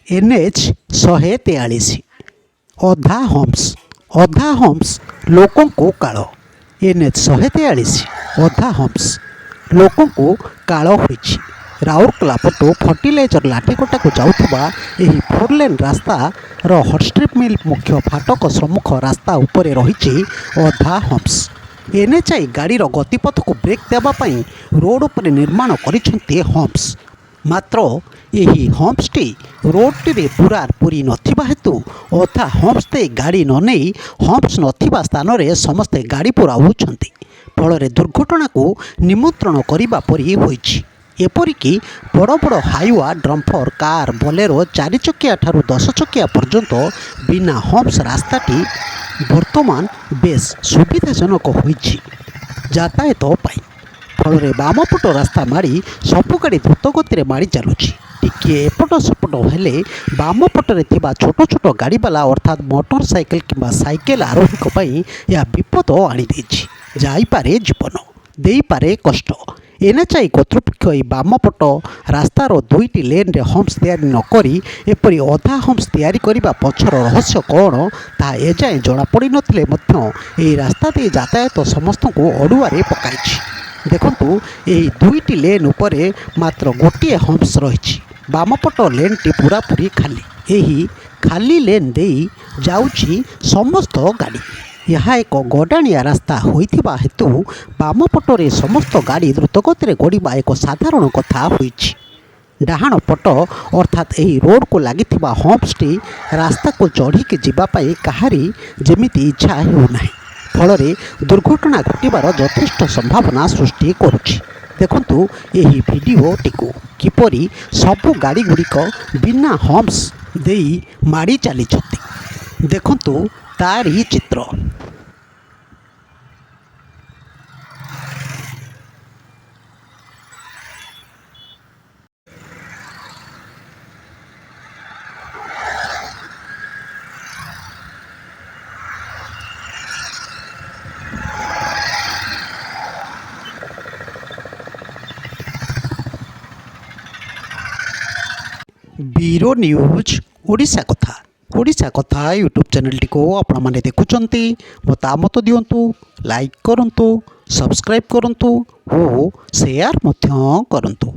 NH 143 ଅଧା ହମ୍ସ ଲୋକଙ୍କୁ କାଳ। NH 143 ଅଧା ହମ୍ସ ଲୋକଙ୍କୁ କାଳ ହୋଇଛି। ରାଉରକେଲା ପଟୁ ଫର୍ଟିଲାଇଜର ଲାଠିକଟାକୁ ଯାଉଥିବା ଏହି 4 ଲେନ୍ ରାସ୍ତାର ହଟଷ୍ଟ୍ରିପ୍ ମିଲ୍ ମୁଖ୍ୟ ଫାଟକ ସମ୍ମୁଖ ରାସ୍ତା ଉପରେ ରହିଛି ଅଧା ହମ୍ସ। NHAI ଗାଡ଼ିର ଗତିପଥକୁ ବ୍ରେକ୍ ଦେବା ପାଇଁ ରୋଡ଼ ଉପରେ ନିର୍ମାଣ କରିଛନ୍ତି ହମ୍ସ। ମାତ୍ର ଏହି ହମ୍ସଟି ରୋଡ଼ଟିରେ ପୂରାପୂରି ନଥିବା ହେତୁ ଅଧା ହମ୍ସ ଦେଇ ଗାଡ଼ି ନ ନେଇ ହମ୍ସ ନଥିବା ସ୍ଥାନରେ ସମସ୍ତେ ଗାଡ଼ି ପୁରାଉଛନ୍ତି। ଫଳରେ ଦୁର୍ଘଟଣାକୁ ନିମନ୍ତ୍ରଣ କରିବା ପରି ହୋଇଛି। ଏପରିକି ବଡ଼ ବଡ଼ ହାଇୱା, ଡମ୍ଫର, କାର୍, ବୋଲେରୋ 4 ଚକିଆ ଠାରୁ 10 ଚକିଆ ପର୍ଯ୍ୟନ୍ତ ବିନା ହମ୍ସ ରାସ୍ତାଟି ବର୍ତ୍ତମାନ ବେଶ୍ ସୁବିଧାଜନକ ହୋଇଛି ଯାତାୟାତ ପାଇଁ। ଫଳରେ ବାମପଟ ରାସ୍ତା ମାଡ଼ି ସବୁ ଗାଡ଼ି ଦ୍ରୁତଗତିରେ ମାଡ଼ି ଚାଲୁଛି। ଟିକିଏ ଏପଟ ସେପଟ ହେଲେ ବାମ ପଟରେ ଥିବା ଛୋଟ ଛୋଟ ଗାଡ଼ିବାଲା ଅର୍ଥାତ୍ ମୋଟର ସାଇକେଲ କିମ୍ବା ସାଇକେଲ ଆରୋହୀଙ୍କ ପାଇଁ ଏହା ବିପଦ ଆଣିଦେଇଛି। ଯାଇପାରେ ଜୀବନ, ଦେଇପାରେ କଷ୍ଟ। NHAI କର୍ତ୍ତୃପକ୍ଷ ଏହି ବାମପଟ ରାସ୍ତାର 2ଟି ଲେନ୍ରେ ହମ୍ସ ତିଆରି ନ କରି ଏପରି ଅଧା ହମ୍ସ ତିଆରି କରିବା ପଛର ରହସ୍ୟ କ'ଣ ତାହା ଏଯାଏଁ ଜଣାପଡ଼ିନଥିଲେ ମଧ୍ୟ ଏହି ରାସ୍ତା ଦେଇ ଯାତାୟାତ ସମସ୍ତଙ୍କୁ ଅଡ଼ୁଆରେ ପକାଇଛି। ଦେଖନ୍ତୁ, ଏହି 2ଟି ଲେନ୍ ଉପରେ ମାତ୍ର ଗୋଟିଏ ହମ୍ସ ରହିଛି। ବାମପଟ ଲେନ୍ଟି ପୂରାପୂରି ଖାଲି। ଏହି ଖାଲି ଲେନ୍ ଦେଇ ଯାଉଛି ସମସ୍ତ ଗାଡ଼ି। ଏହା ଏକ ଗଡ଼ାଣିଆ ରାସ୍ତା ହୋଇଥିବା ହେତୁ ବାମପଟରେ ସମସ୍ତ ଗାଡ଼ି ଦ୍ରୁତଗତିରେ ଗଡ଼ିବା ଏକ ସାଧାରଣ କଥା ହୋଇଛି। ଡାହାଣ ପଟ ଅର୍ଥାତ୍ ଏହି ରୋଡ଼କୁ ଲାଗିଥିବା ହମ୍ସଟି ରାସ୍ତାକୁ ଚଢ଼ିକି ଯିବା ପାଇଁ କାହାରି ଯେମିତି ଇଚ୍ଛା ହେଉନାହିଁ। ଫଳରେ ଦୁର୍ଘଟଣା ଘଟିବାର ଯଥେଷ୍ଟ ସମ୍ଭାବନା ସୃଷ୍ଟି କରୁଛି। ଦେଖନ୍ତୁ ଏହି ଭିଡ଼ିଓଟିକୁ କିପରି ସବୁ ଗାଡ଼ିଗୁଡ଼ିକ ବିନା ହମ୍ସ ଦେଇ ମାଡ଼ି ଚାଲିଛନ୍ତି। ଦେଖନ୍ତୁ ତାରି ଚିତ୍ର। ବ୍ୟୁରୋ ନ୍ୟୁଜ୍ ଓଡ଼ିଶା କଥା ୟୁଟ୍ୟୁବ୍ ଚ୍ୟାନେଲଟିକୁ ଆପଣମାନେ ଦେଖୁଛନ୍ତି। ମତାମତ ଦିଅନ୍ତୁ, ଲାଇକ୍ କରନ୍ତୁ, ସବସ୍କ୍ରାଇବ୍ କରନ୍ତୁ ଓ ସେୟାର ମଧ୍ୟ କରନ୍ତୁ।